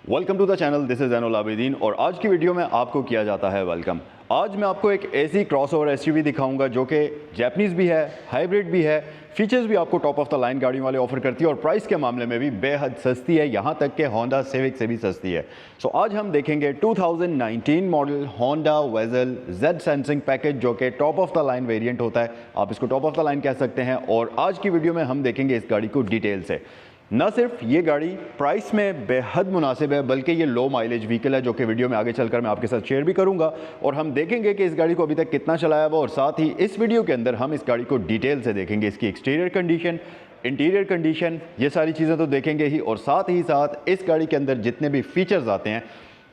Welcome to the channel, this is Zainul Abidin और आज की वीडियो में आपको किया जाता है वेलकम। आज मैं आपको एक ऐसी क्रॉसओवर एसयूवी दिखाऊंगा जो कि जैपनीज़ भी है, हाइब्रिड भी है, फीचर्स भी आपको टॉप ऑफ द लाइन गाड़ियों वाले ऑफर करती है और प्राइस के मामले में भी बेहद सस्ती है, यहाँ तक कि होंडा सिविक से भी सस्ती है। सो आज हम देखेंगे 2019 model Honda Vezel Z sensing package जो कि top of the line variant होता है, आप इसको टॉप ऑफ द लाइन कह सकते हैं। और आज की वीडियो में हम देखेंगे इस गाड़ी को डिटेल से। न सिर्फ ये गाड़ी प्राइस में बेहद मुनासिब है बल्कि ये लो माइलेज व्हीकल है जो कि वीडियो में आगे चलकर मैं आपके साथ शेयर भी करूंगा और हम देखेंगे कि इस गाड़ी को अभी तक कितना चलाया हुआ और साथ ही इस वीडियो के अंदर हम इस गाड़ी को डिटेल से देखेंगे, इसकी एक्सटीरियर कंडीशन, इंटीरियर कंडीशन, ये सारी चीज़ें तो देखेंगे ही और साथ ही साथ इस गाड़ी के अंदर जितने भी फीचर्स आते हैं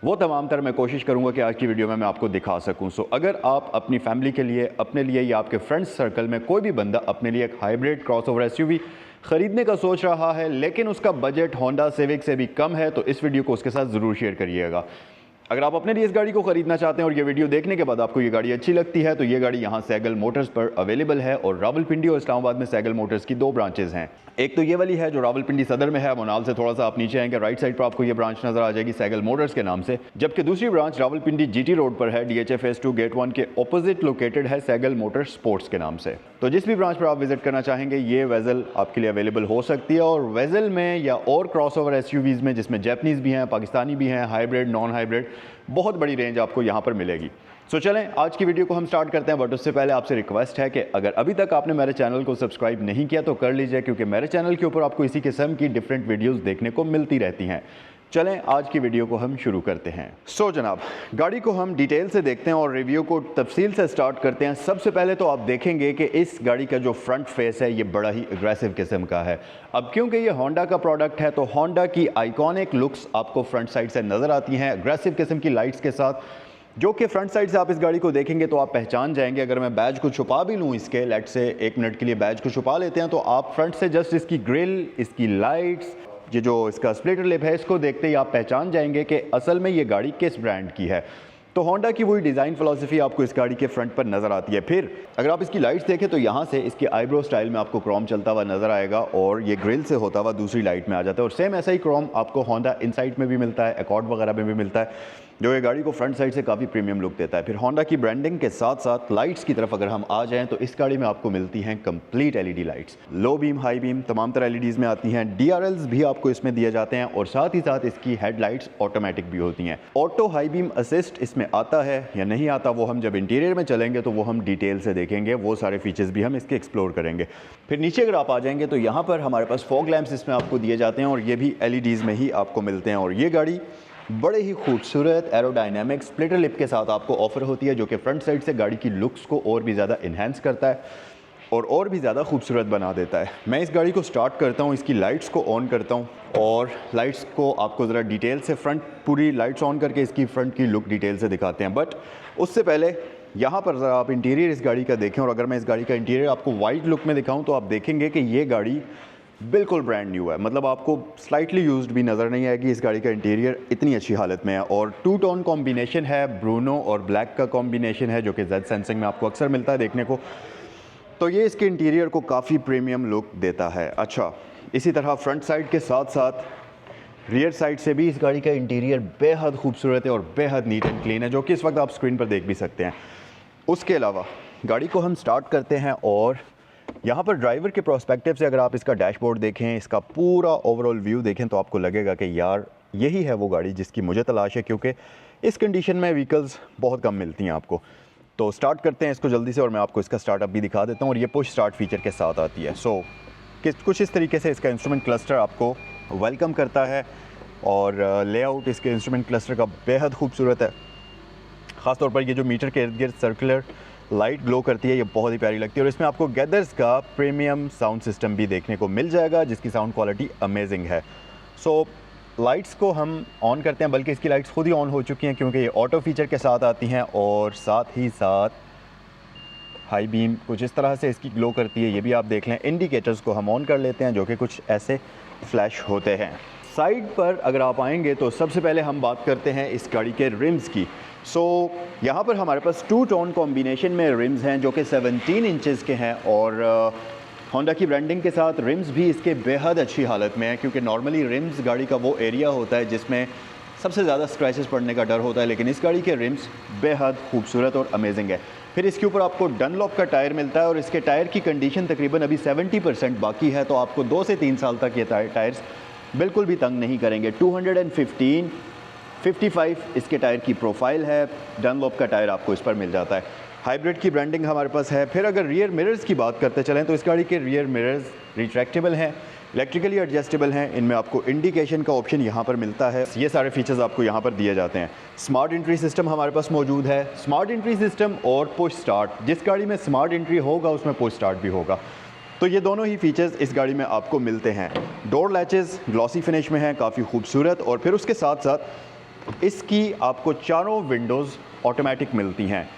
वो तमाम तर मैं कोशिश करूंगा कि आज की वीडियो में मैं आपको दिखा सकूं। सो अगर आप अपनी फैमिली के लिए, अपने लिए या आपके फ्रेंड्स सर्कल में कोई भी बंदा अपने लिए एक हाइब्रिड क्रॉसओवर एसयूवी खरीदने का सोच रहा है लेकिन उसका बजट होंडा सिविक से भी कम है तो इस वीडियो को उसके साथ ज़रूर शेयर करिएगा। अगर आप अपने लिए इस गाड़ी को खरीदना चाहते हैं और ये वीडियो देखने के बाद आपको ये गाड़ी अच्छी लगती है तो ये गाड़ी यहाँ सैगल मोटर्स पर अवेलेबल है और रावलपिंडी और इस्लामाबाद में सैगल मोटर्स की 2 ब्रांचेज हैं। एक तो ये वाली है जो रावलपिंडी सदर में है, मोनाल से थोड़ा सा आप नीचे आएंगे, राइट साइड पर आपको ये ब्रांच नजर आ जाएगी सैगल मोटर्स के नाम से, जबकि दूसरी ब्रांच रावलपिंडी जीटी रोड पर है, DHA फेज 2 गेट 1 के ऑपोजिट लोकेटेड है सैगल मोटर स्पोर्ट्स के नाम से। तो जिस भी ब्रांच पर आप विजिट करना चाहेंगे ये वेज़ल आपके लिए अवेलेबल हो सकती है। और वेज़ल में या और क्रॉसओवर एसयूवीज़ में जिसमें जैपनीज़ भी हैं, पाकिस्तानी भी हैं, हाइब्रिड, नॉन हाइब्रिड, बहुत बड़ी रेंज आपको यहाँ पर मिलेगी। सो चलें आज की वीडियो को हम स्टार्ट करते हैं, बट उससे पहले आपसे रिक्वेस्ट है कि अगर अभी तक आपने मेरे चैनल को सब्सक्राइब नहीं किया तो कर लीजिए क्योंकि मेरे चैनल के ऊपर आपको इसी किस्म की डिफरेंट वीडियोस देखने को मिलती रहती हैं। चलें आज की वीडियो को हम शुरू करते हैं। सो जनाब, गाड़ी को हम डिटेल से देखते हैं और रिव्यू को तफसील से स्टार्ट करते हैं। सबसे पहले तो आप देखेंगे कि इस गाड़ी का जो फ्रंट फेस है ये बड़ा ही एग्रेसिव किस्म का है। अब क्योंकि ये होंडा का प्रोडक्ट है तो होंडा की आइकॉनिक लुक्स आपको फ्रंट साइड से नज़र आती हैं एग्रेसिव किस्म की लाइट्स के साथ, जो कि फ्रंट साइड से आप इस गाड़ी को देखेंगे तो आप पहचान जाएंगे। अगर मैं बैज को छुपा भी लूँ इसके, लेट से 1 मिनट के लिए बैज को छुपा लेते हैं तो आप फ्रंट से जस्ट इसकी ग्रिल, इसकी लाइट्स, ये जो इसका स्प्लिटर लिप है इसको देखते ही आप पहचान जाएंगे कि असल में ये गाड़ी किस ब्रांड की है। तो होंडा की वही डिज़ाइन फ़िलॉसफी आपको इस गाड़ी के फ्रंट पर नज़र आती है। फिर अगर आप इसकी लाइट्स देखें तो यहाँ से इसकी आईब्रो स्टाइल में आपको क्रोम चलता हुआ नज़र आएगा और ये ग्रिल से होता हुआ दूसरी लाइट में आ जाता है और सेम ऐसा ही क्रोम आपको होंडा इनसाइड में भी मिलता है, एकॉर्ड वगैरह में भी मिलता है, जो ये गाड़ी को फ्रंट साइड से काफ़ी प्रीमियम लुक देता है। फिर होंडा की ब्रांडिंग के साथ साथ लाइट्स की तरफ अगर हम आ जाएं तो इस गाड़ी में आपको मिलती हैं complete LED lights, low beam, high beam, तमाम तरह LEDs में आती हैं। DRLs भी आपको इसमें दिए जाते हैं और साथ ही साथ इसकी हेडलाइट्स ऑटोमेटिक भी होती हैं। ऑटो हाई बीम असिस्ट इसमें आता है या नहीं आता वो हम जब इंटीरियर में चलेंगे तो वो हम डिटेल से देखेंगे, वो सारे फीचर्स भी हम इसके एक्सप्लोर करेंगे। फिर नीचे अगर आप आ जाएंगे तो यहाँ पर हमारे पास फॉग लैंप्स इसमें आपको दिए जाते हैं और ये भी LEDs में ही आपको मिलते हैं। और ये गाड़ी बड़े ही खूबसूरत एरोडायनेमिक स्प्लिटर लिप के साथ आपको ऑफर होती है जो कि फ्रंट साइड से गाड़ी की लुक्स को और भी ज़्यादा इन्हेंस करता है और भी ज़्यादा खूबसूरत बना देता है। मैं इस गाड़ी को स्टार्ट करता हूँ, इसकी लाइट्स को ऑन करता हूँ और लाइट्स को आपको ज़रा डिटेल से फ्रंट पूरी लाइट्स ऑन करके इसकी फ्रंट की लुक डिटेल से दिखाते हैं। बट उससे पहले यहाँ पर ज़रा आप इंटीरियर इस गाड़ी का देखें और अगर मैं इस गाड़ी का इंटीरियर आपको वाइट लुक में दिखाऊँ तो आप देखेंगे कि ये गाड़ी बिल्कुल ब्रांड न्यू है, मतलब आपको स्लाइटली यूज्ड भी नज़र नहीं आएगी। इस गाड़ी का इंटीरियर इतनी अच्छी हालत में है और 2 टोन कॉम्बिनेशन है, ब्रूनो और ब्लैक का कॉम्बिनेशन है जो कि जेड सेंसिंग में आपको अक्सर मिलता है देखने को, तो ये इसके इंटीरियर को काफ़ी प्रीमियम लुक देता है। अच्छा, इसी तरह फ्रंट साइड के साथ साथ रियर साइड से भी इस गाड़ी का इंटीरियर बेहद खूबसूरत है और बेहद नीट एंड क्लीन है, जो कि इस वक्त आप स्क्रीन पर देख भी सकते हैं। उसके अलावा गाड़ी को हम स्टार्ट करते हैं और यहाँ पर ड्राइवर के प्रोस्पेक्टिव से अगर आप इसका डैशबोर्ड देखें, इसका पूरा ओवरऑल व्यू देखें तो आपको लगेगा कि यार यही है वो गाड़ी जिसकी मुझे तलाश है, क्योंकि इस कंडीशन में व्हीकल्स बहुत कम मिलती हैं आपको। तो स्टार्ट करते हैं इसको जल्दी से और मैं आपको इसका स्टार्टअप भी दिखा देता हूँ और ये पुश स्टार्ट फीचर के साथ आती है। सो कुछ इस तरीके से इसका इंस्ट्रूमेंट क्लस्टर आपको वेलकम करता है और लेआउट इसके इंस्ट्रूमेंट क्लस्टर का बेहद खूबसूरत है। ख़ासतौर पर ये जो मीटर के इर्द गिर्द सर्कुलर लाइट ग्लो करती है ये बहुत ही प्यारी लगती है और इसमें आपको गैदर्स का प्रीमियम साउंड सिस्टम भी देखने को मिल जाएगा जिसकी साउंड क्वालिटी अमेजिंग है। सो लाइट्स को हम ऑन करते हैं, बल्कि इसकी लाइट्स खुद ही ऑन हो चुकी हैं क्योंकि ये ऑटो फीचर के साथ आती हैं और साथ ही साथ हाई बीम कुछ इस तरह से इसकी ग्लो करती है, ये भी आप देख लें। इंडिकेटर्स को हम ऑन कर लेते हैं जो कि कुछ ऐसे फ्लैश होते हैं। साइड पर अगर आप आएंगे तो सबसे पहले हम बात करते हैं इस गाड़ी के रिम्स की। यहाँ पर हमारे पास 2 टोन कॉम्बिनेशन में रिम्स हैं जो कि 17 इंचेस के हैं और होंडा की ब्रांडिंग के साथ रिम्स भी इसके बेहद अच्छी हालत में है, क्योंकि नॉर्मली रिम्स गाड़ी का वो एरिया होता है जिसमें सबसे ज़्यादा स्क्रैचेस पड़ने का डर होता है, लेकिन इस गाड़ी के रिम्स बेहद खूबसूरत और अमेजिंग है। फिर इसके ऊपर आपको डनलॉप का टायर मिलता है और इसके टायर की कंडीशन तकरीबन अभी 70% बाकी है, तो आपको 2 से 3 साल तक ये टायर्स बिल्कुल भी तंग नहीं करेंगे। 215, 55 इसके टायर की प्रोफाइल है, डनलॉप का टायर आपको इस पर मिल जाता है। हाइब्रिड की ब्रांडिंग हमारे पास है। फिर अगर रियर मिरर्स की बात करते चलें तो इस गाड़ी के रियर मिरर्स रिट्रैक्टेबल हैं, इलेक्ट्रिकली एडजस्टेबल हैं। इनमें आपको इंडिकेशन का ऑप्शन यहाँ पर मिलता है। ये सारे फीचर्स आपको यहाँ पर दिए जाते हैं। स्मार्ट एंट्री सिस्टम हमारे पास मौजूद है। स्मार्ट एंट्री सिस्टम और पुश स्टार्ट, जिस गाड़ी में स्मार्ट एंट्री होगा उसमें पुश स्टार्ट भी होगा, तो ये दोनों ही फीचर्स इस गाड़ी में आपको मिलते हैं। डोर लैचेस ग्लॉसी फिनिश में हैं, काफ़ी खूबसूरत। और फिर उसके साथ साथ इसकी आपको चारों विंडोज़ ऑटोमेटिक मिलती हैं।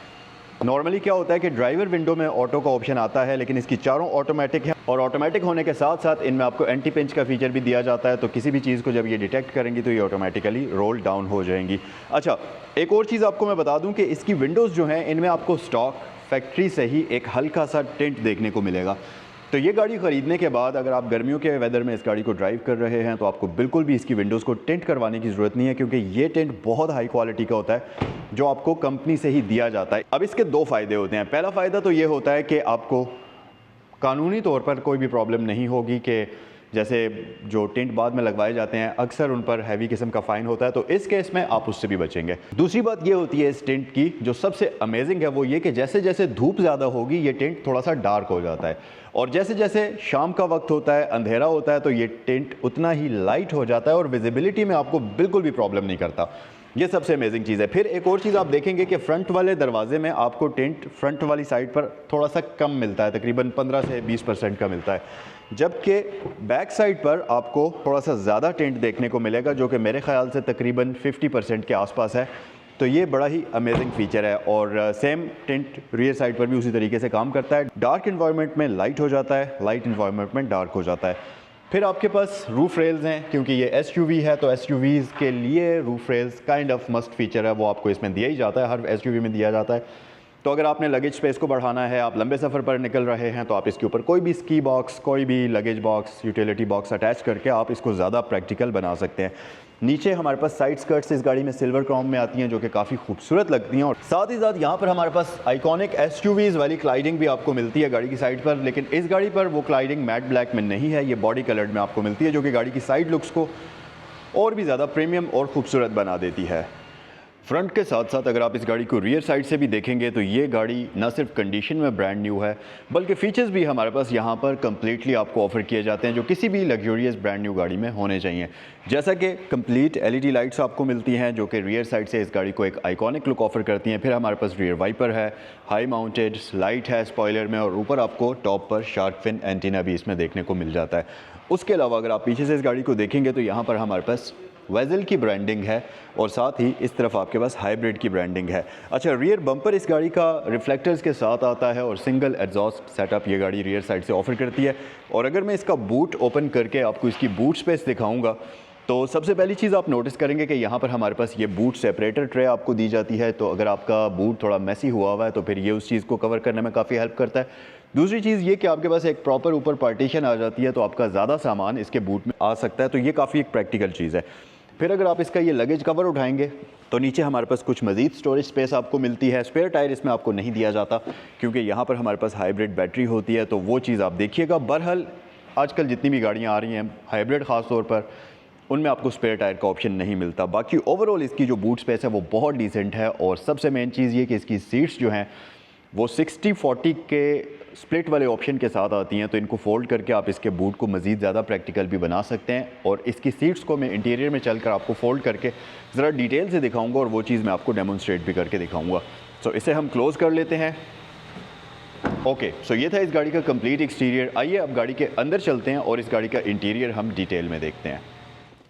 नॉर्मली क्या होता है कि ड्राइवर विंडो में ऑटो का ऑप्शन आता है, लेकिन इसकी चारों ऑटोमेटिक है। और ऑटोमेटिक होने के साथ साथ इनमें आपको एंटी पिंच का फीचर भी दिया जाता है, तो किसी भी चीज़ को जब ये डिटेक्ट करेंगी तो ये ऑटोमेटिकली रोल डाउन हो जाएंगी। अच्छा, एक और चीज़ आपको मैं बता दूं कि इसकी विंडोज़ जो हैं इनमें आपको स्टॉक फैक्ट्री से ही एक हल्का सा टिंट देखने को मिलेगा। तो ये गाड़ी ख़रीदने के बाद अगर आप गर्मियों के वेदर में इस गाड़ी को ड्राइव कर रहे हैं तो आपको बिल्कुल भी इसकी विंडोज़ को टिंट करवाने की ज़रूरत नहीं है, क्योंकि ये टिंट बहुत हाई क्वालिटी का होता है जो आपको कंपनी से ही दिया जाता है। अब इसके 2 फ़ायदे होते हैं। पहला फ़ायदा तो ये होता है कि आपको कानूनी तौर पर कोई भी प्रॉब्लम नहीं होगी कि जैसे जो टिंट बाद में लगवाए जाते हैं अक्सर उन पर हैवी किस्म का फ़ाइन होता है, तो इस केस में आप उससे भी बचेंगे। दूसरी बात ये होती है इस टिंट की जो सबसे अमेजिंग है वो ये कि जैसे जैसे धूप ज़्यादा होगी ये टिंट थोड़ा सा डार्क हो जाता है, और जैसे जैसे शाम का वक्त होता है, अंधेरा होता है, तो ये टिंट उतना ही लाइट हो जाता है और विजिबिलिटी में आपको बिल्कुल भी प्रॉब्लम नहीं करता। ये सबसे अमेजिंग चीज़ है। फिर एक और चीज़ आप देखेंगे कि फ्रंट वाले दरवाजे में आपको टिंट फ्रंट वाली साइड पर थोड़ा सा कम मिलता है, तकरीबन 15 से 20% का मिलता है, जबकि बैक साइड पर आपको थोड़ा सा ज़्यादा टिंट देखने को मिलेगा, जो कि मेरे ख्याल से तकरीबन 50% के आसपास है। तो ये बड़ा ही अमेजिंग फीचर है। और सेम टिंट रियर साइड पर भी उसी तरीके से काम करता है। डार्क इन्वायरमेंट में लाइट हो जाता है, लाइट इन्वायरमेंट में डार्क हो जाता है। फिर आपके पास रूफ रेल्स हैं, क्योंकि ये एसयूवी है तो एसयूवीज़ के लिए roof rails kind of must feature है, वो आपको इसमें दिया ही जाता है, हर एसयूवी में दिया जाता है। तो अगर आपने लगेज स्पेस को बढ़ाना है, आप लंबे सफ़र पर निकल रहे हैं, तो आप इसके ऊपर कोई भी स्की बॉक्स, कोई भी luggage box, utility box attach करके आप इसको ज़्यादा प्रैक्टिकल बना सकते हैं। नीचे हमारे पास साइड स्कर्ट्स इस गाड़ी में सिल्वर क्रोम में आती हैं, जो कि काफ़ी खूबसूरत लगती हैं। और साथ ही साथ यहाँ पर हमारे पास आइकॉनिक एसयूवीज़ वाली क्लाइडिंग भी आपको मिलती है गाड़ी की साइड पर, लेकिन इस गाड़ी पर वो क्लाइडिंग मैट ब्लैक में नहीं है, ये बॉडी कलर्ड में आपको मिलती है, जो कि गाड़ी की साइड लुक्स को और भी ज़्यादा प्रीमियम और ख़ूबसूरत बना देती है। फ्रंट के साथ साथ अगर आप इस गाड़ी को रियर साइड से भी देखेंगे तो ये गाड़ी ना सिर्फ कंडीशन में ब्रांड न्यू है, बल्कि फ़ीचर्स भी हमारे पास यहाँ पर कम्प्लीटली आपको ऑफ़र किए जाते हैं जो किसी भी लग्जूरियस ब्रांड न्यू गाड़ी में होने चाहिए। जैसा कि कंप्लीट एलईडी लाइट्स आपको मिलती हैं जो कि रियर साइड से इस गाड़ी को एक आइकॉनिक लुक ऑफ़र करती हैं। फिर हमारे पास रियर वाइपर है, हाई माउंटेड लाइट है स्पॉयलर में, और ऊपर आपको टॉप पर शार्क फिन एंटीना भी इसमें देखने को मिल जाता है। उसके अलावा अगर आप पीछे से इस गाड़ी को देखेंगे तो यहाँ पर हमारे पास वेज़ल की ब्रांडिंग है और साथ ही इस तरफ आपके पास हाइब्रिड की ब्रांडिंग है। अच्छा, रियर बम्पर इस गाड़ी का रिफ्लेक्टर्स के साथ आता है और सिंगल एग्जॉस्ट सेटअप ये गाड़ी रियर साइड से ऑफ़र करती है। और अगर मैं इसका बूट ओपन करके आपको इसकी बूट स्पेस दिखाऊंगा तो सबसे पहली चीज़ आप नोटिस करेंगे कि यहाँ पर हमारे पास ये बूट सेपरेटर ट्रे आपको दी जाती है। तो अगर आपका बूट थोड़ा मैसी हुआ हुआ है तो फिर ये उस चीज़ को कवर करने में काफ़ी हेल्प करता है। दूसरी चीज़ ये कि आपके पास एक प्रॉपर ऊपर पार्टीशन आ जाती है, तो आपका ज़्यादा सामान इसके बूट में आ सकता है, तो ये काफ़ी एक प्रैक्टिकल चीज़ है। फिर अगर आप इसका ये लगेज कवर उठाएंगे तो नीचे हमारे पास कुछ मज़ीद स्टोरेज स्पेस आपको मिलती है। स्पेयर टायर इसमें आपको नहीं दिया जाता क्योंकि यहाँ पर हमारे पास हाइब्रिड बैटरी होती है, तो वो चीज़ आप देखिएगा। बहरहाल आजकल जितनी भी गाड़ियाँ आ रही हैं हाइब्रिड ख़ास तौर पर, उनमें आपको स्पेयर टायर का ऑप्शन नहीं मिलता। बाकी ओवरऑल इसकी जो बूट स्पेस है वो बहुत डिसेंट है। और सबसे मेन चीज़ ये कि इसकी सीट्स जो हैं वो 60-40 के स्प्लिट वाले ऑप्शन के साथ आती हैं, तो इनको फोल्ड करके आप इसके बूट को मज़ीद ज़्यादा प्रैक्टिकल भी बना सकते हैं। और इसकी सीट्स को मैं इंटीरियर में चलकर आपको फोल्ड करके ज़रा डिटेल से दिखाऊंगा और वो चीज़ मैं आपको डेमोन्स्ट्रेट भी करके दिखाऊंगा। सो इसे हम क्लोज़ कर लेते हैं। ओके, सो ये था इस गाड़ी का कंप्लीट एक्सटीरियर। आइए अब गाड़ी के अंदर चलते हैं और इस गाड़ी का इंटीरियर हम डिटेल में देखते हैं।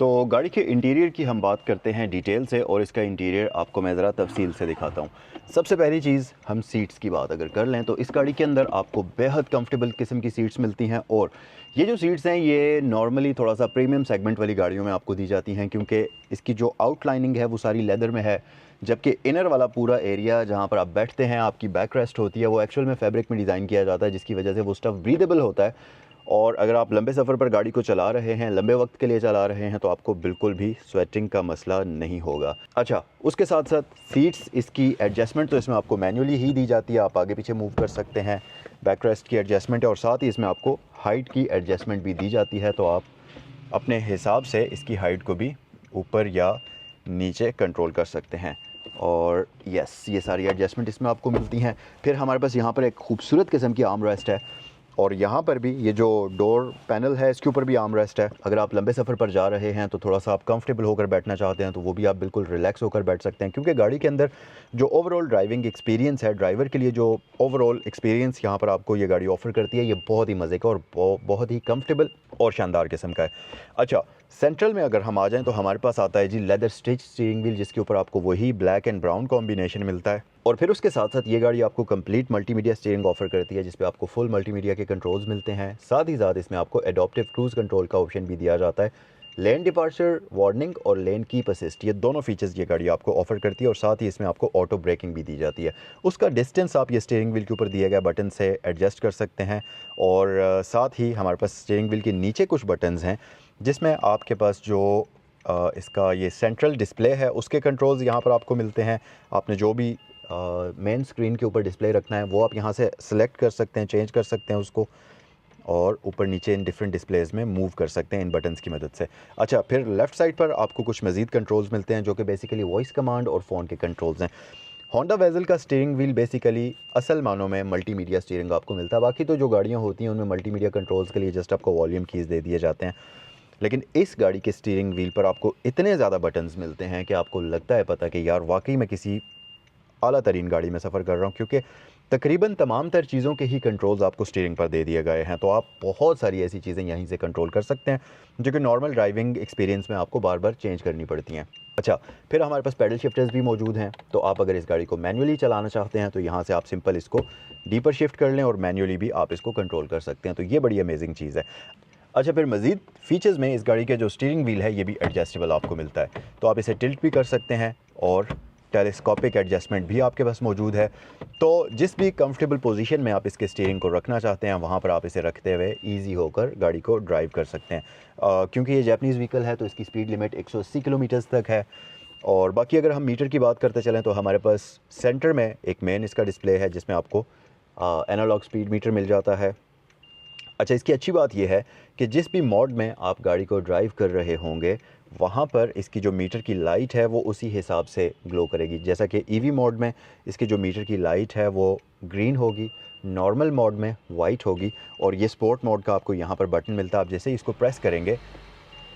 तो गाड़ी के इंटीरियर की हम बात करते हैं डिटेल से, और इसका इंटीरियर आपको मैं ज़रा तफसील से दिखाता हूँ। सबसे पहली चीज़ हम सीट्स की बात अगर कर लें तो इस गाड़ी के अंदर आपको बेहद कंफर्टेबल किस्म की सीट्स मिलती हैं। और ये जो सीट्स हैं ये नॉर्मली थोड़ा सा प्रीमियम सेगमेंट वाली गाड़ियों में आपको दी जाती हैं, क्योंकि इसकी जो आउटलाइनिंग है वो सारी लेदर में है, जबकि इनर वाला पूरा एरिया जहाँ पर आप बैठते हैं, आपकी बैक रेस्ट होती है, वो एक्चुअल में फैब्रिक में डिज़ाइन किया जाता है, जिसकी वजह से वो स्टफ़ ब्रीदेबल होता है और अगर आप लंबे सफ़र पर गाड़ी को चला रहे हैं, लंबे वक्त के लिए चला रहे हैं, तो आपको बिल्कुल भी स्वेटिंग का मसला नहीं होगा। अच्छा, उसके साथ साथ सीट्स इसकी एडजस्टमेंट तो इसमें आपको मैनुअली ही दी जाती है, आप आगे पीछे मूव कर सकते हैं। बैक रेस्ट की एडजस्टमेंट है और साथ ही इसमें आपको हाइट की एडजस्टमेंट भी दी जाती है, तो आप अपने हिसाब से इसकी हाइट को भी ऊपर या नीचे कंट्रोल कर सकते हैं। और यस, ये सारी एडजस्टमेंट इसमें आपको मिलती हैं। फिर हमारे पास यहाँ पर एक खूबसूरत किस्म की आर्म रेस्ट है और यहाँ पर भी ये जो डोर पैनल है इसके ऊपर भी आर्म रेस्ट है। अगर आप लंबे सफ़र पर जा रहे हैं तो थोड़ा सा आप कंफर्टेबल होकर बैठना चाहते हैं तो वो भी आप बिल्कुल रिलैक्स होकर बैठ सकते हैं, क्योंकि गाड़ी के अंदर जो ओवरऑल ड्राइविंग एक्सपीरियंस है, ड्राइवर के लिए जो ओवरऑल एक्सपीरियंस यहाँ पर आपको ये गाड़ी ऑफ़र करती है, ये बहुत ही मज़े का और बहुत ही कंफर्टेबल और शानदार किस्म का है। अच्छा, सेंट्रल में अगर हम आ जाएं तो हमारे पास आता है जी लेदर स्टिच स्टीयरिंग व्हील, जिसके ऊपर आपको वही ब्लैक एंड ब्राउन कॉम्बिनेशन मिलता है। और फिर उसके साथ साथ ये गाड़ी आपको कंप्लीट मल्टीमीडिया स्टीयरिंग ऑफर करती है, जिस पे आपको फुल मल्टीमीडिया के कंट्रोल्स मिलते हैं। साथ ही साथ इसमें आपको एडॉप्टिव क्रूज़ कंट्रोल का ऑप्शन भी दिया जाता है। लेन डिपार्चर वार्निंग और लेन कीप असिस्ट, ये दोनों फीचर्स ये गाड़ी आपको ऑफर करती है और साथ ही इसमें आपको ऑटो ब्रेकिंग भी दी जाती है। उसका डिस्टेंस आप ये स्टीयरिंग व्हील के ऊपर दिए गए बटन से एडजस्ट कर सकते हैं। और साथ ही हमारे पास स्टीयरिंग व्हील के नीचे कुछ बटन्स हैं जिसमें आपके पास जो इसका ये सेंट्रल डिस्प्ले है उसके कंट्रोल्स यहाँ पर आपको मिलते हैं। आपने जो भी मेन स्क्रीन के ऊपर डिस्प्ले रखना है वो आप यहाँ से सिलेक्ट कर सकते हैं, चेंज कर सकते हैं उसको, और ऊपर नीचे इन डिफरेंट डिस्प्लेज में मूव कर सकते हैं इन बटन्स की मदद से। अच्छा, फिर लेफ़्ट साइड पर आपको कुछ मज़ीद कंट्रोल्स मिलते हैं जो कि बेसिकली वॉइस कमांड और फ़ोन के कंट्रोल्स हैं। होंडा वेज़ल का स्टीयरिंग व्हील बेसिकली असल मानों में मल्टीमीडिया स्टीयरिंग आपको मिलता है। बाकी तो जो गाड़ियाँ होती हैं उनमें मल्टीमीडिया कंट्रोल्स के लिए जस्ट आपको वॉल्यूम कीज़ दे दिए जाते हैं, लेकिन इस गाड़ी के स्टीयरिंग व्हील पर आपको इतने ज़्यादा बटन्स मिलते हैं कि आपको लगता है पता कि यार वाकई में किसी आला तरीन गाड़ी में सफ़र कर रहा हूँ, क्योंकि तकरीबन तमाम तर चीज़ों के ही कंट्रोल्स आपको स्टीयरिंग पर दे दिए गए हैं। तो आप बहुत सारी ऐसी चीज़ें यहीं से कंट्रोल कर सकते हैं जो कि नॉर्मल ड्राइविंग एक्सपीरियंस में आपको बार बार चेंज करनी पड़ती हैं। अच्छा, फिर हमारे पास पैडल शिफ्टर्स भी मौजूद हैं, तो आप अगर इस गाड़ी को मैनुअली चलाना चाहते हैं तो यहाँ से आप सिंपल इसको डीपर शिफ्ट कर लें और मैनुअली भी आप इसको कंट्रोल कर सकते हैं। तो ये बड़ी अमेजिंग चीज़ है। अच्छा, फिर मज़ीद फ़ीचर्स में इस गाड़ी के जो स्टीयरिंग व्हील है ये भी एडजस्टेबल आपको मिलता है, तो आप इसे टिल्ट भी कर सकते हैं और टेलीस्कोपिक एडजस्टमेंट भी आपके पास मौजूद है। तो जिस भी कंफर्टेबल पोजीशन में आप इसके स्टीयरिंग को रखना चाहते हैं वहाँ पर आप इसे रखते हुए इजी होकर गाड़ी को ड्राइव कर सकते हैं। क्योंकि ये जापानीज़ व्हीकल है तो इसकी स्पीड लिमिट 180 किलोमीटर्स तक है। और बाकी अगर हम मीटर की बात करते चलें तो हमारे पास सेंटर में एक मेन इसका डिस्प्ले है जिसमें आपको एनालॉग स्पीड मीटर मिल जाता है। अच्छा, इसकी अच्छी बात यह है कि जिस भी मोड में आप गाड़ी को ड्राइव कर रहे होंगे वहाँ पर इसकी जो मीटर की लाइट है वो उसी हिसाब से ग्लो करेगी। जैसा कि ईवी मोड में इसकी जो मीटर की लाइट है वो ग्रीन होगी, नॉर्मल मोड में वाइट होगी, और ये स्पोर्ट मोड का आपको यहाँ पर बटन मिलता है। आप जैसे ही इसको प्रेस करेंगे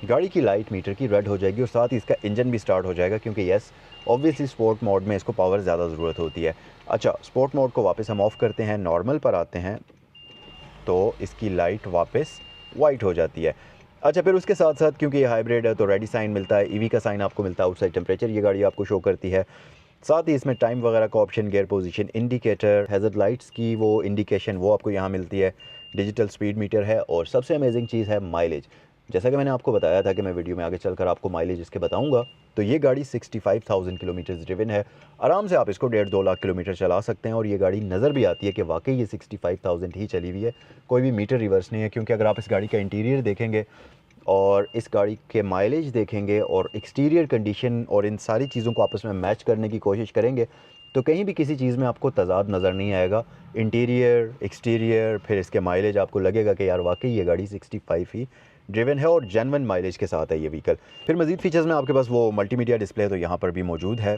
गाड़ी की लाइट मीटर की रेड हो जाएगी और साथ ही इसका इंजन भी स्टार्ट हो जाएगा, क्योंकि यस ऑब्वियसली स्पोर्ट मोड में इसको पावर ज़्यादा ज़रूरत होती है। अच्छा, स्पोर्ट मोड को वापस हम ऑफ़ करते हैं, नॉर्मल पर आते हैं तो इसकी लाइट वापस वाइट हो जाती है। अच्छा, फिर उसके साथ साथ क्योंकि ये हाइब्रिड है तो रेडी साइन मिलता है, ईवी का साइन आपको मिलता है, आउटसाइड टेम्परेचर ये गाड़ी आपको शो करती है। साथ ही इसमें टाइम वगैरह का option, gear position indicator, hazard lights की वो इंडिकेशन वो आपको यहाँ मिलती है, डिजिटल स्पीड मीटर है, और सबसे अमेजिंग चीज़ है माइलेज। जैसा कि मैंने आपको बताया था कि मैं वीडियो में आगे चलकर आपको माइलेज इसके बताऊंगा, तो ये गाड़ी 65,000 किलोमीटर्स ड्रिवन है। आराम से आप इसको 1.5-2 लाख किलोमीटर चला सकते हैं और ये गाड़ी नज़र भी आती है कि वाकई ये 65,000 ही चली हुई है, कोई भी मीटर रिवर्स नहीं है। क्योंकि अगर आप इस गाड़ी का इंटीरियर देखेंगे और इस गाड़ी के माइलेज देखेंगे और एक्सटीरियर कंडीशन और इन सारी चीज़ों को आपस में मैच करने की कोशिश करेंगे तो कहीं भी किसी चीज़ में आपको तज़ाद नज़र नहीं आएगा। इंटीरियर, एक्सटीरियर, फिर इसके माइलेज, आपको लगेगा कि यार वाकई ये गाड़ी 65 ही ड्रिवन है और जेन्युइन माइलेज के साथ है ये व्हीकल। फिर मज़ीद फीचर्स में आपके पास वो मल्टीमीडिया डिस्प्ले तो यहाँ पर भी मौजूद है,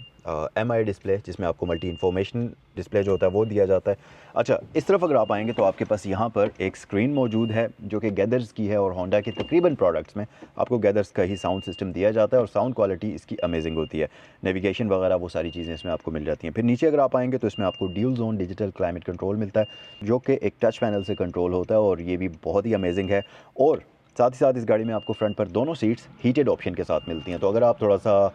MI डिस्प्ले, जिसमें आपको मल्टी इन्फॉर्मेशन डिस्प्ले जो होता है वो दिया जाता है। अच्छा, इस तरफ अगर आप आएंगे तो आपके पास यहाँ पर एक स्क्रीन मौजूद है जो कि गैदर्स की है, और होंडा के तकरीबन प्रोडक्ट्स में आपको गैदर्स का ही साउंड सिस्टम दिया जाता है और साउंड क्वालिटी इसकी अमेजिंग होती है। नेविगेशन वगैरह वो सारी चीज़ें इसमें आपको मिल जाती हैं। फिर नीचे अगर आप आएंगे तो इसमें आपको dual zone digital climate control मिलता है जो कि एक टच पैनल से कंट्रोल होता है, और ये भी बहुत ही अमेजिंग है। और साथ ही साथ इस गाड़ी में आपको फ्रंट पर दोनों सीट्स हीटेड ऑप्शन के साथ मिलती हैं। तो अगर आप थोड़ा सा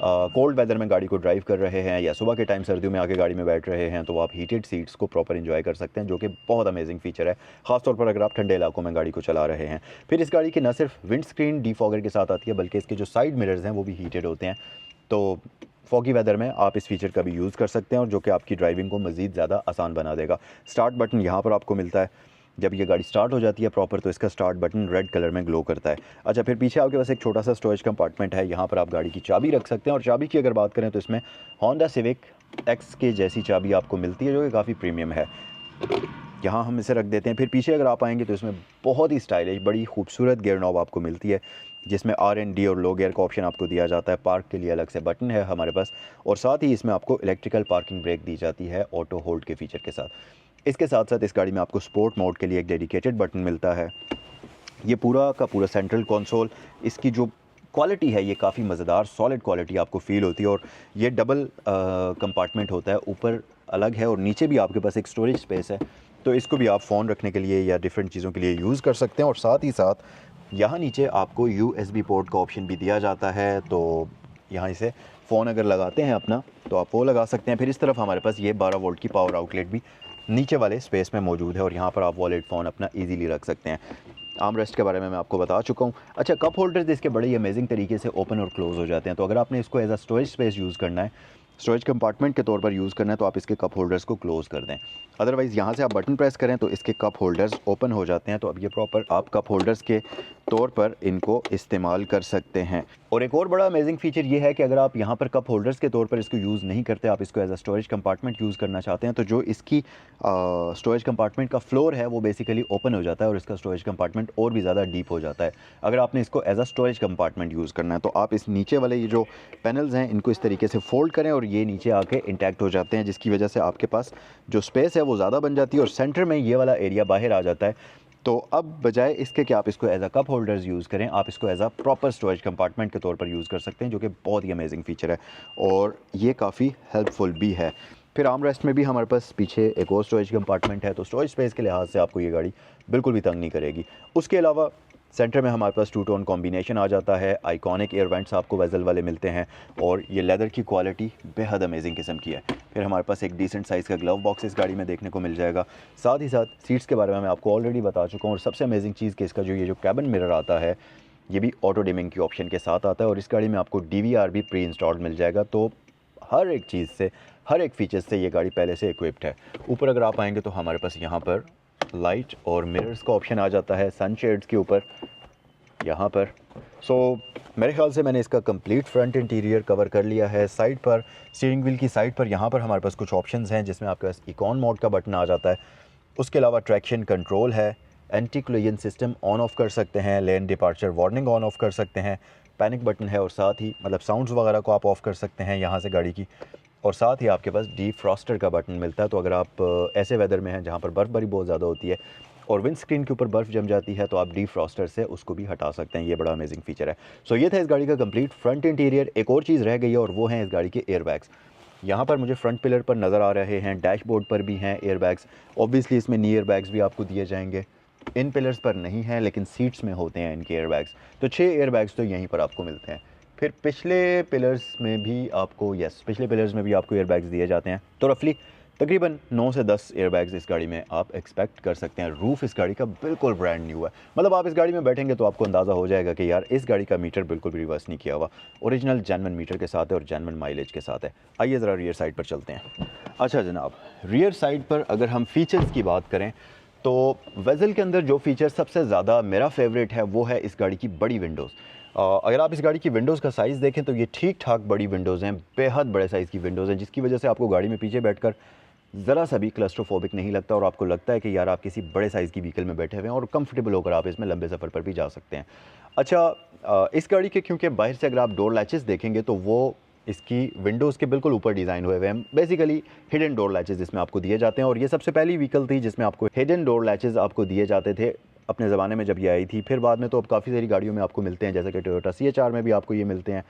कोल्ड वेदर में गाड़ी को ड्राइव कर रहे हैं या सुबह के टाइम सर्दियों में आके गाड़ी में बैठ रहे हैं तो आप हीटेड सीट्स को प्रॉपर एंजॉय कर सकते हैं, जो कि बहुत अमेजिंग फीचर है, ख़ासतौर पर अगर आप ठंडे इलाकों में गाड़ी को चला रहे हैं। फिर इस गाड़ी की न सिर्फ विंड स्क्रीन डीफॉगर के साथ आती है बल्कि इसके जो साइड मिरर्स हैं वो भी हीटेड होते हैं। तो फॉगी वेदर में आप इस फीचर का भी यूज़ कर सकते हैं और जो कि आपकी ड्राइविंग को मज़ीद ज़्यादा आसान बना देगा। स्टार्ट बटन यहाँ पर आपको मिलता है, जब ये गाड़ी स्टार्ट हो जाती है प्रॉपर तो इसका स्टार्ट बटन रेड कलर में ग्लो करता है। अच्छा, फिर पीछे आपके पास एक छोटा सा स्टोरेज कंपार्टमेंट है, यहाँ पर आप गाड़ी की चाबी रख सकते हैं। और चाबी की अगर बात करें तो इसमें होंडा सिविक एक्स के जैसी चाबी आपको मिलती है, जो कि काफ़ी प्रीमियम है। यहाँ हम इसे रख देते हैं। फिर पीछे अगर आप आएंगे तो इसमें बहुत ही स्टाइलिश बड़ी खूबसूरत गियर नॉब आपको मिलती है, जिसमें R&D और लो गियर का ऑप्शन आपको दिया जाता है। पार्क के लिए अलग से बटन है हमारे पास, और साथ ही इसमें आपको इलेक्ट्रिकल पार्किंग ब्रेक दी जाती है ऑटो होल्ड के फीचर के साथ। इसके साथ साथ इस गाड़ी में आपको स्पोर्ट मोड के लिए एक डेडिकेटेड बटन मिलता है। ये पूरा का पूरा सेंट्रल कंसोल, इसकी जो क्वालिटी है ये काफ़ी मज़ेदार सॉलिड क्वालिटी आपको फ़ील होती है। और ये डबल कंपार्टमेंट होता है, ऊपर अलग है और नीचे भी आपके पास एक स्टोरेज स्पेस है, तो इसको भी आप फ़ोन रखने के लिए या डिफरेंट चीज़ों के लिए यूज़ कर सकते हैं। और साथ ही साथ यहाँ नीचे आपको USB पोर्ट का ऑप्शन भी दिया जाता है, तो यहाँ इसे फ़ोन अगर लगाते हैं अपना तो आप वो लगा सकते हैं। फिर इस तरफ हमारे पास ये 12 वोल्ट की पावर आउटलेट भी नीचे वाले स्पेस में मौजूद है, और यहाँ पर आप वॉलेट फ़ोन अपना ईजीली रख सकते हैं। आर्म रेस्ट के बारे में मैं आपको बता चुका हूँ। अच्छा, कप होल्डर्स इसके बड़े ही अमेजिंग तरीके से ओपन और क्लोज़ हो जाते हैं, तो अगर आपने इसको as a storage space use करना है, स्टोरेज कंपार्टमेंट के तौर पर यूज़ करना है, तो आप इसके कप होल्डर्स को क्लोज़ कर दें। अदरवाइज़ यहाँ से आप बटन प्रेस करें तो इसके कप होल्डर्स ओपन हो जाते हैं, तो अब ये प्रॉपर आप कप होल्डर्स के तौर पर इनको इस्तेमाल कर सकते हैं। और एक और बड़ा अमेजिंग फीचर ये है कि अगर आप यहाँ पर कप होल्डर्स के तौर पर इसको यूज़ नहीं करते, आप इसको as a storage compartment use करना चाहते हैं, तो जो इसकी स्टोरेज कंपार्टमेंट का फ्लोर है वो बेसिकली ओपन हो जाता है और इसका स्टोरेज कंपार्टमेंट और भी ज़्यादा डीप हो जाता है। अगर आपने इसको as a storage compartment use करना है तो आप इस नीचे वाले ये जो पैनल्स हैं इनको इस तरीके से फोल्ड करें और ये नीचे आके इंटैक्ट हो जाते हैं, जिसकी वजह से आपके पास जो स्पेस है वो ज़्यादा बन जाती है और सेंटर में ये वाला एरिया बाहर आ जाता है। तो अब बजाय इसके कि आप इसको as a cup holders use करें, आप इसको as a proper storage compartment के तौर पर यूज़ कर सकते हैं, जो कि बहुत ही अमेजिंग फीचर है और ये काफ़ी हेल्पफुल भी है। फिर आर्म रेस्ट में भी हमारे पास पीछे एक और स्टोरेज कंपार्टमेंट है, तो स्टोरेज स्पेस के लिहाज से आपको ये गाड़ी बिल्कुल भी तंग नहीं करेगी। उसके अलावा सेंटर में हमारे पास 2 टोन कॉम्बिनेशन आ जाता है, आइकॉनिक एयर वेंट्स आपको वेजल वाले मिलते हैं और ये लेदर की क्वालिटी बेहद अमेजिंग किस्म की है। फिर हमारे पास एक डिसेंट साइज़ का ग्लव बॉक्स इस गाड़ी में देखने को मिल जाएगा। साथ ही साथ सीट्स के बारे में मैं आपको ऑलरेडी बता चुका हूँ, और सबसे अमेजिंग चीज़ कि इसका जो कैबिन मिरर आता है ये भी ऑटो डिमिंग की ऑप्शन के साथ आता है, और इस गाड़ी में आपको DVR भी प्री इंस्टॉल्ड मिल जाएगा। तो हर एक चीज़ से, हर एक फीचर से ये गाड़ी पहले से इक्विप्ड है। ऊपर अगर आप आएंगे तो हमारे पास यहाँ पर लाइट और मिरर्स का ऑप्शन आ जाता है, सनशेड्स के ऊपर यहाँ पर। मेरे ख्याल से मैंने इसका कंप्लीट फ्रंट इंटीरियर कवर कर लिया है। साइड पर स्टीयरिंग व्हील की साइड पर यहाँ पर हमारे पास कुछ ऑप्शंस हैं, जिसमें आपके पास इकॉन मोड का बटन आ जाता है। उसके अलावा ट्रैक्शन कंट्रोल है, anti collision system on off कर सकते हैं, lane departure warning on off कर सकते हैं, पैनिक बटन है और साथ ही मतलब साउंड्स वगैरह को आप ऑफ़ कर सकते हैं यहाँ से गाड़ी की। और साथ ही आपके पास डीफ्रॉस्टर का बटन मिलता है, तो अगर आप ऐसे वेदर में हैं जहाँ पर बर्फ़बारी बहुत ज़्यादा होती है और विंड स्क्रीन के ऊपर बर्फ़ जम जाती है, तो आप डीफ्रॉस्टर से उसको भी हटा सकते हैं। ये बड़ा अमेजिंग फीचर है। ये था इस गाड़ी का कंप्लीट फ्रंट इंटीरियर। एक और चीज़ रह गई है और वो है इस गाड़ी के एयरबैग्स। यहाँ पर मुझे फ्रंट पिलर पर नज़र आ रहे हैं, डैशबोर्ड पर भी हैं एयरबैग्स। ऑब्वियसली इसमें नी एयरबैग्स भी आपको दिए जाएंगे, इन पिलर्स पर नहीं है लेकिन सीट्स में होते हैं इनके एयरबैग्स। तो 6 एयरबैग्स तो यहीं पर आपको मिलते हैं। फिर पिछले पिलर्स में भी आपको पिछले पिलर्स में भी आपको एयरबैग्स दिए जाते हैं। तो रफली तकरीबन 9 से 10 एयरबैग्स इस गाड़ी में आप एक्सपेक्ट कर सकते हैं। रूफ़ इस गाड़ी का बिल्कुल ब्रांड न्यू है, मतलब आप इस गाड़ी में बैठेंगे तो आपको अंदाज़ा हो जाएगा कि यार इस गाड़ी का मीटर बिल्कुल भी रिवर्स नहीं किया हुआ, ओरिजिनल जेन्युइन मीटर के साथ है और जेन्युइन माइलेज के साथ है। आइए ज़रा रियर साइड पर चलते हैं। अच्छा जनाब, रियर साइड पर अगर हम फीचर्स की बात करें तो वेज़ल के अंदर जो फीचर सबसे ज़्यादा मेरा फेवरेट है वो है इस गाड़ी की बड़ी विंडोज़। अगर आप इस गाड़ी की विंडोज़ का साइज़ देखें तो ये ठीक ठाक बड़ी विंडोज़ हैं, बेहद बड़े साइज़ की विंडोज़ हैं, जिसकी वजह से आपको गाड़ी में पीछे बैठकर ज़रा सा भी क्लस्ट्रोफोबिक नहीं लगता और आपको लगता है कि यार आप किसी बड़े साइज़ की व्हीकल में बैठे हुए हैं और कंफर्टेबल होकर आप इसमें लंबे सफ़र पर भी जा सकते हैं। अच्छा, इस गाड़ी के क्योंकि बाहर से अगर आप डोर लैचेस देखेंगे तो वो इसकी विंडोज़ के बिल्कुल ऊपर डिज़ाइन हुए हुए हैं, बेसिकली हिडन डोर लैचेस इसमें आपको दिए जाते हैं। और ये सबसे पहली व्हीकल थी जिसमें आपको हिडन डोर लैचेस आपको दिए जाते थे अपने ज़माने में जब ये आई थी। फिर बाद में तो अब काफ़ी सारी गाड़ियों में आपको मिलते हैं, जैसे कि टोयोटा CHR में भी आपको ये मिलते हैं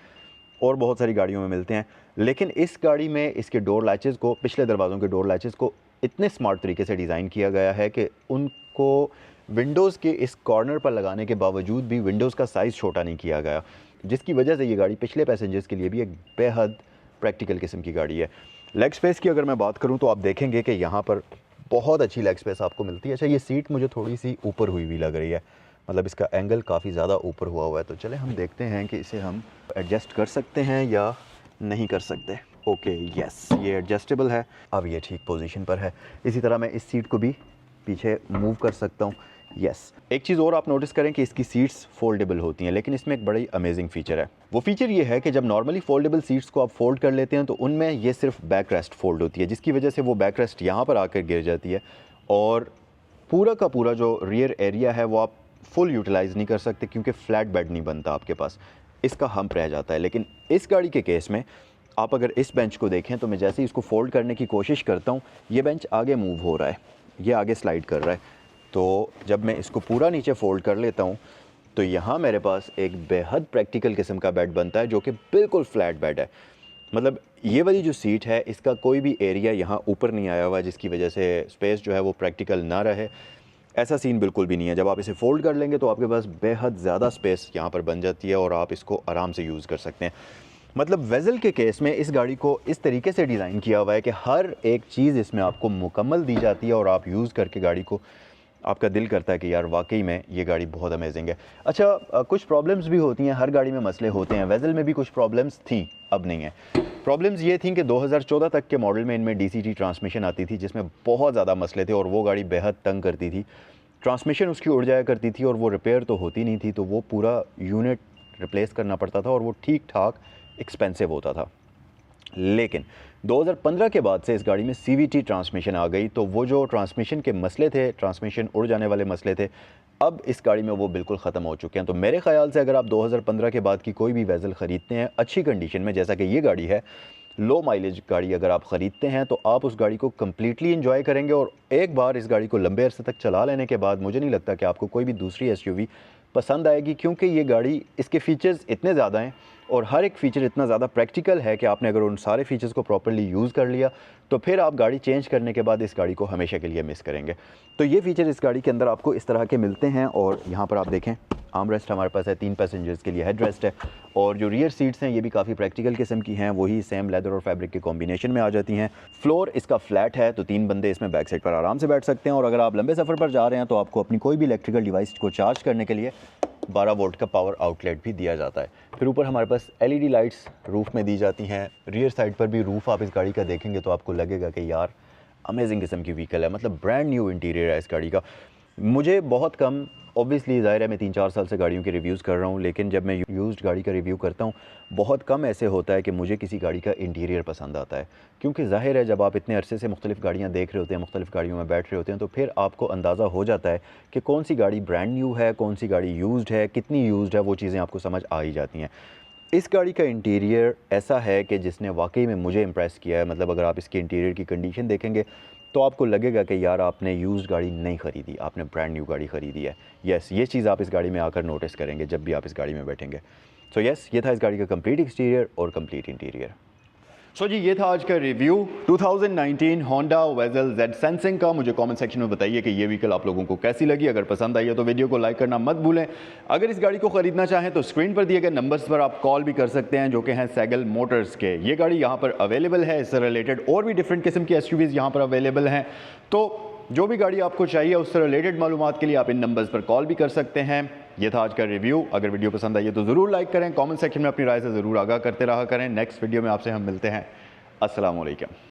और बहुत सारी गाड़ियों में मिलते हैं। लेकिन इस गाड़ी में इसके डोर लैचेस को, पिछले दरवाज़ों के डोर लैचेस को इतने स्मार्ट तरीके से डिज़ाइन किया गया है कि उनको विंडोज़ के इस कॉर्नर पर लगाने के बावजूद भी विंडोज़ का साइज़ छोटा नहीं किया गया, जिसकी वजह से ये गाड़ी पिछले पैसेंजर्स के लिए भी एक बेहद प्रैक्टिकल किस्म की गाड़ी है। लेग स्पेस की अगर मैं बात करूं तो आप देखेंगे कि यहाँ पर बहुत अच्छी लेग स्पेस आपको मिलती है। अच्छा, ये सीट मुझे थोड़ी सी ऊपर हुई लग रही है, मतलब इसका एंगल काफ़ी ज़्यादा ऊपर हुआ हुआ है, तो चले हम देखते हैं कि इसे हम एडजस्ट कर सकते हैं या नहीं कर सकते। ओके, यस, ये एडजस्टेबल है, अब ये ठीक पोजीशन पर है। इसी तरह मैं इस सीट को भी पीछे मूव कर सकता हूँ। यस, एक चीज़ और आप नोटिस करें कि इसकी सीट्स फोल्डेबल होती हैं, लेकिन इसमें एक बड़ी अमेजिंग फ़ीचर है। वो फीचर ये है कि जब नॉर्मली फोल्डेबल सीट्स को आप फोल्ड कर लेते हैं तो उनमें ये सिर्फ बैक रेस्ट फोल्ड होती है, जिसकी वजह से वो बैक रेस्ट यहाँ पर आकर गिर जाती है और पूरा का पूरा जो रियर एरिया है वो आप फुल यूटिलाइज़ नहीं कर सकते, क्योंकि फ्लैट बेड नहीं बनता आपके पास, इसका हम्प रह जाता है। लेकिन इस गाड़ी के केस में आप अगर इस बेंच को देखें तो मैं जैसे ही इसको फोल्ड करने की कोशिश करता हूँ, ये बेंच आगे मूव हो रहा है, ये आगे स्लाइड कर रहा है। तो जब मैं इसको पूरा नीचे फोल्ड कर लेता हूँ तो यहाँ मेरे पास एक बेहद प्रैक्टिकल किस्म का बेड बनता है, जो कि बिल्कुल फ्लैट बेड है। मतलब ये वाली जो सीट है इसका कोई भी एरिया यहाँ ऊपर नहीं आया हुआ है, जिसकी वजह से स्पेस जो है वो प्रैक्टिकल ना रहे, ऐसा सीन बिल्कुल भी नहीं है। जब आप इसे फोल्ड कर लेंगे तो आपके पास बेहद ज़्यादा स्पेस यहाँ पर बन जाती है और आप इसको आराम से यूज़ कर सकते हैं। मतलब वेज़ल के केस में इस गाड़ी को इस तरीके से डिज़ाइन किया हुआ है कि हर एक चीज़ इसमें आपको मुकम्मल दी जाती है और आप यूज़ करके गाड़ी को आपका दिल करता है कि यार वाकई में ये गाड़ी बहुत अमेजिंग है। अच्छा, कुछ प्रॉब्लम्स भी होती हैं, हर गाड़ी में मसले होते हैं। वेज़ल में भी कुछ प्रॉब्लम्स थी, अब नहीं है। प्रॉब्लम्स ये थी कि 2014 तक के मॉडल में इनमें DCT ट्रांसमिशन आती थी, जिसमें बहुत ज़्यादा मसले थे और वो गाड़ी बेहद तंग करती थी। ट्रांसमिशन उसकी उड़ जाया करती थी और वो रिपेयर तो होती नहीं थी, तो वो पूरा यूनिट रिप्लेस करना पड़ता था और वो ठीक ठाक एक्सपेंसिव होता था। लेकिन 2015 के बाद से इस गाड़ी में CVT ट्रांसमिशन आ गई, तो वो जो ट्रांसमिशन के मसले थे, ट्रांसमिशन उड़ जाने वाले मसले थे, अब इस गाड़ी में वो बिल्कुल ख़त्म हो चुके हैं। तो मेरे ख़्याल से अगर आप 2015 के बाद की कोई भी वेज़ल ख़रीदते हैं अच्छी कंडीशन में, जैसा कि ये गाड़ी है, लो माइलेज गाड़ी अगर आप ख़रीदते हैं तो आप उस गाड़ी को कम्प्लीटली इंजॉय करेंगे। और एक बार इस गाड़ी को लंबे अरसे तक चला लेने के बाद मुझे नहीं लगता कि आपको कोई भी दूसरी SUV पसंद आएगी, क्योंकि ये गाड़ी, इसके फ़ीचर्स इतने ज़्यादा हैं और हर एक फ़ीचर इतना ज़्यादा प्रैक्टिकल है कि आपने अगर उन सारे फ़ीचर्स को प्रॉपर्ली यूज़ कर लिया तो फिर आप गाड़ी चेंज करने के बाद इस गाड़ी को हमेशा के लिए मिस करेंगे। तो ये फ़ीचर इस गाड़ी के अंदर आपको इस तरह के मिलते हैं। और यहाँ पर आप देखें, आर्म रेस्ट हमारे पास है, 3 पैसेंजर्स के लिए हेड रेस्ट है और जो रियर सीट्स हैं ये भी काफ़ी प्रैक्टिकल किस्म की हैं, वही सेम लेदर और फैब्रिक के कॉम्बिनेशन में आ जाती हैं। फ्लोर इसका फ्लैट है, तो 3 बंदे इसमें बैक साइड पर आराम से बैठ सकते हैं। और अगर आप लंबे सफ़र पर जा रहे हैं तो आपको अपनी कोई भी इलेक्ट्रिकल डिवाइस को चार्ज करने के लिए 12 वोल्ट का पावर आउटलेट भी दिया जाता है। फिर ऊपर हमारे पास LED लाइट्स रूफ़ में दी जाती हैं। रियर साइड पर भी रूफ़ आप इस गाड़ी का देखेंगे तो आपको लगेगा कि यार अमेजिंग किस्म की व्हीकल है, मतलब ब्रांड न्यू इंटीरियर है इस गाड़ी का। मुझे बहुत कम, ऑब्वियसली ज़ाहिर है मैं 3-4 साल से गाड़ियों के रिव्यूज़ कर रहा हूँ, लेकिन जब मैं यूज्ड गाड़ी का रिव्यू करता हूँ बहुत कम ऐसे होता है कि मुझे किसी गाड़ी का इंटीरियर पसंद आता है। क्योंकि ज़ाहिर है जब आप इतने अरसे से मुख्तलिफ़ गाड़ियाँ देख रहे होते हैं, मुख्तलिफ़ गाड़ियों में बैठ रहे होते हैं, तो फिर आपको अंदाज़ा हो जाता है कि कौन सी गाड़ी ब्रांड न्यू है, कौन सी गाड़ी यूज्ड है, कितनी यूज्ड है, वो चीज़ें आपको समझ आ ही जाती हैं। इस गाड़ी का इंटीरियर ऐसा है कि जिसने वाकई में मुझे इम्प्रेस किया है। मतलब अगर आप इसके इंटीरियर की कंडीशन देखेंगे तो आपको लगेगा कि यार आपने यूज्ड गाड़ी नहीं ख़रीदी, आपने ब्रांड न्यू गाड़ी ख़रीदी है। यस, ये चीज़ आप इस गाड़ी में आकर नोटिस करेंगे जब भी आप इस गाड़ी में बैठेंगे। सो यस, ये था इस गाड़ी का कंप्लीट एक्सटीरियर और कंप्लीट इंटीरियर। सो जी, ये था आज का review 2019 Honda vessel Z sensing का। मुझे कमेंट सेक्शन में बताइए कि ये व्हीकल आप लोगों को कैसी लगी। अगर पसंद आई है तो वीडियो को लाइक करना मत भूलें। अगर इस गाड़ी को ख़रीदना चाहें तो स्क्रीन पर दिए गए नंबर्स पर आप कॉल भी कर सकते हैं, जो कि हैं सैगल मोटर्स के। ये गाड़ी यहाँ पर अवेलेबल है। इससे रिलेटेड और भी डिफरेंट किस्म की SUVs यहाँ पर अवेलेबल हैं। तो जो भी गाड़ी आपको चाहिए उससे रिलेटेड मालूमात के लिए आप इन नंबर्स पर कॉल भी कर सकते हैं। ये था आज का रिव्यू। अगर वीडियो पसंद आई है तो ज़रूर लाइक करें, कमेंट सेक्शन में अपनी राय से ज़रूर आगाह करते रहा करें। नेक्स्ट वीडियो में आपसे हम मिलते हैं। अस्सलाम वालेकुम।